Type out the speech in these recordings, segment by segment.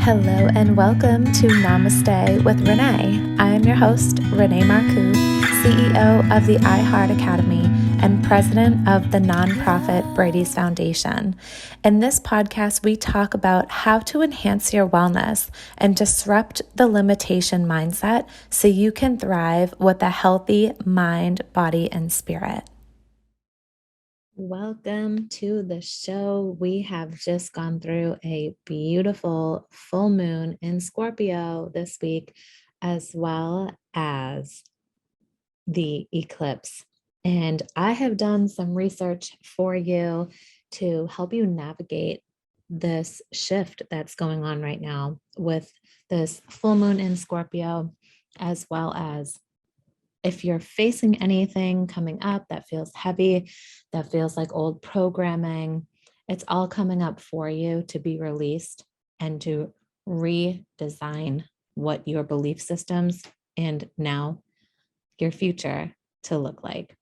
Hello and welcome to Namaste with Renee. I am your host, Renee Marcou, CEO of the iHeart Academy and president of the nonprofit Brady's Foundation. In this podcast, we talk about how to enhance your wellness and disrupt the limitation mindset so you can thrive with a healthy mind, body, and spirit. Welcome to the show. We have just gone through a beautiful full moon in Scorpio this week, as well as the eclipse. And I have done some research for you to help you navigate this shift that's going on right now with this full moon in Scorpio, as well as if you're facing anything coming up that feels heavy, that feels like old programming, it's all coming up for you to be released and to redesign what your belief systems and now your future to look like.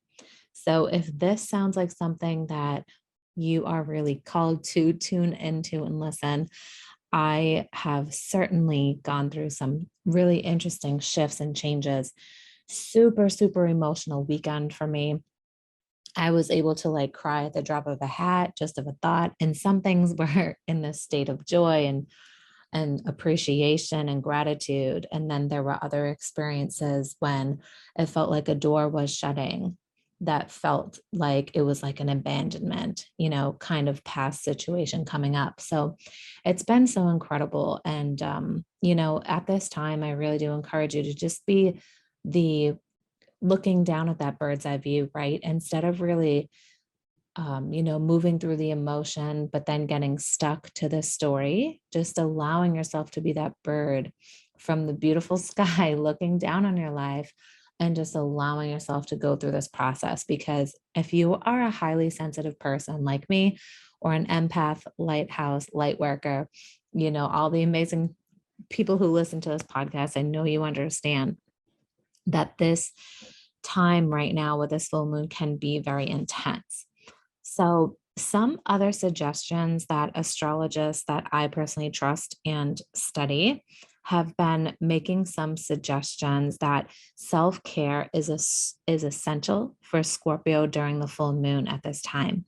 So if this sounds like something that you are really called to tune into and listen, I have certainly gone through some really interesting shifts and changes. Super emotional weekend for me. I was able to cry at the drop of a hat, just of a thought. And some things were in this state of joy and appreciation and gratitude. And then there were other experiences when it felt like a door was shutting, that felt like it was like an abandonment, kind of past situation coming up. So it's been so incredible. And, at this time, I really do encourage you to just be the looking down at that bird's eye view, right? Instead of really, moving through the emotion, but then getting stuck to the story, just allowing yourself to be that bird from the beautiful sky looking down on your life and just allowing yourself to go through this process. Because if you are a highly sensitive person like me, or an empath, lighthouse, light worker, all the amazing people who listen to this podcast, I know you understand that this time right now with this full moon can be very intense. So some other suggestions that astrologists that I personally trust and study have been making some suggestions that self-care is essential for Scorpio during the full moon at this time.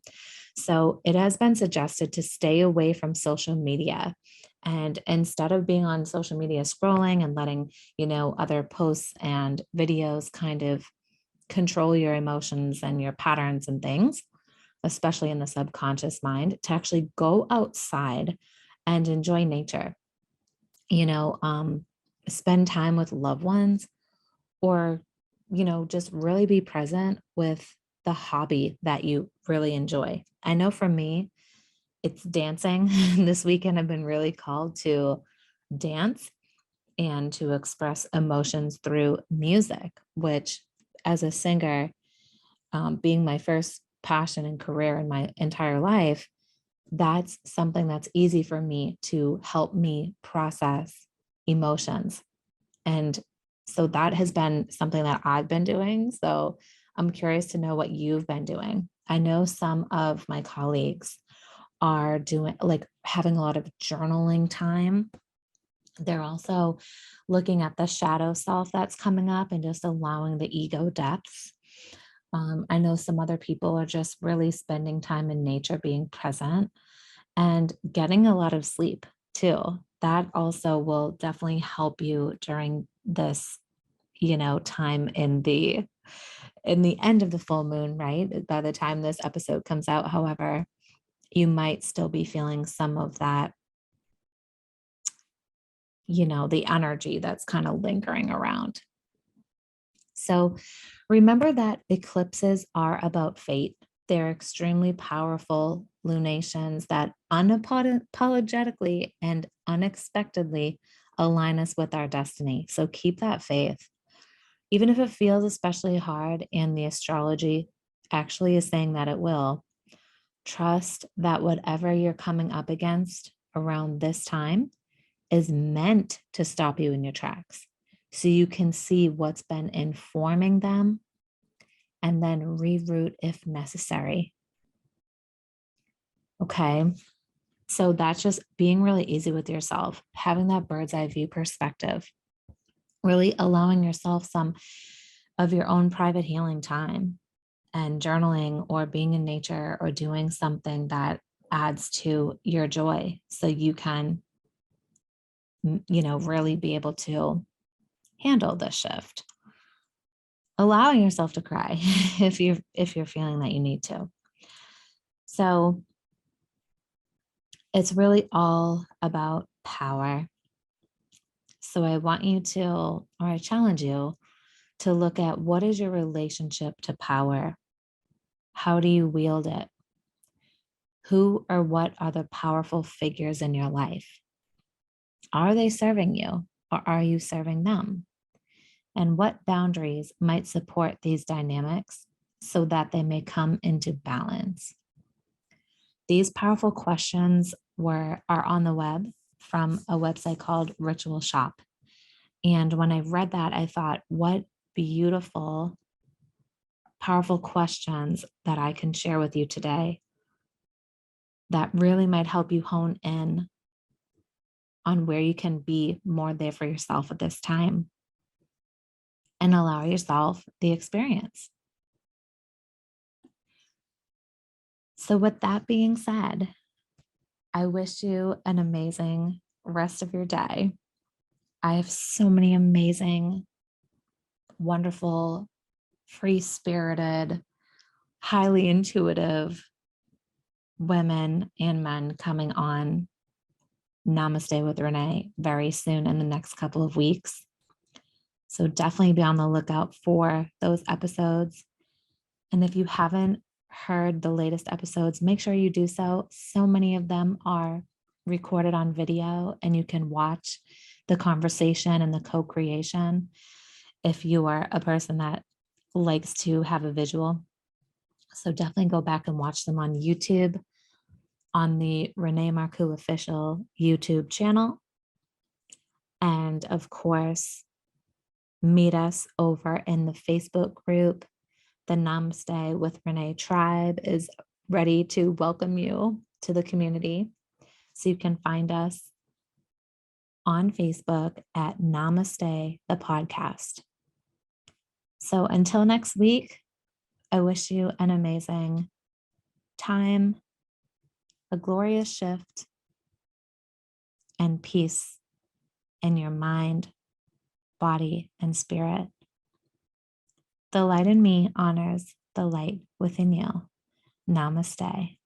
So it has been suggested to stay away from social media. And instead of being on social media scrolling and letting, other posts and videos kind of control your emotions and your patterns and things, especially in the subconscious mind, to actually go outside and enjoy nature, spend time with loved ones, or, just really be present with the hobby that you really enjoy. I know for me, it's dancing. This weekend, I've been really called to dance and to express emotions through music, which as a singer, being my first passion and career in my entire life, that's something that's easy for me to help me process emotions. And so that has been something that I've been doing. So I'm curious to know what you've been doing. I know some of my colleagues are doing having a lot of journaling time. They're also looking at the shadow self that's coming up and just allowing the ego depths. I know some other people are just really spending time in nature, being present and getting a lot of sleep too. That also will definitely help you during this, time in the end of the full moon, right? By the time this episode comes out, however, you might still be feeling some of that, the energy that's kind of lingering around. So remember that eclipses are about fate. They're extremely powerful lunations that unapologetically and unexpectedly align us with our destiny. So keep that faith. Even if it feels especially hard and the astrology actually is saying that it will, trust that whatever you're coming up against around this time is meant to stop you in your tracks so you can see what's been informing them and then reroute if necessary. Okay. So that's just being really easy with yourself, having that bird's eye view perspective, really allowing yourself some of your own private healing time and journaling or being in nature or doing something that adds to your joy so you can, really be able to handle this shift. Allowing yourself to cry if you're feeling that you need to. So it's really all about power. So I want you to, or I challenge you to look at what is your relationship to power? How do you wield it? Who or what are the powerful figures in your life? Are they serving you or are you serving them? And what boundaries might support these dynamics so that they may come into balance? These powerful questions are on the web from a website called Ritual Shop. And when I read that, I thought, what beautiful, powerful questions that I can share with you today that really might help you hone in on where you can be more there for yourself at this time and allow yourself the experience. So, with that being said, I wish you an amazing rest of your day. I have so many amazing, wonderful, free spirited, highly intuitive women and men coming on Namaste with Renee very soon in the next couple of weeks. So definitely be on the lookout for those episodes. And if you haven't heard the latest episodes, make sure you do so. So many of them are recorded on video, and you can watch the conversation and the co-creation if you are a person that likes to have a visual. So definitely go back and watch them on YouTube, on the Renee Marcou official YouTube channel. And of course, meet us over in the Facebook group. The Namaste with Renee tribe is ready to welcome you to the community. So you can find us on Facebook at Namaste, the podcast. So until next week, I wish you an amazing time, a glorious shift, and peace in your mind, body, and spirit. The light in me honors the light within you. Namaste.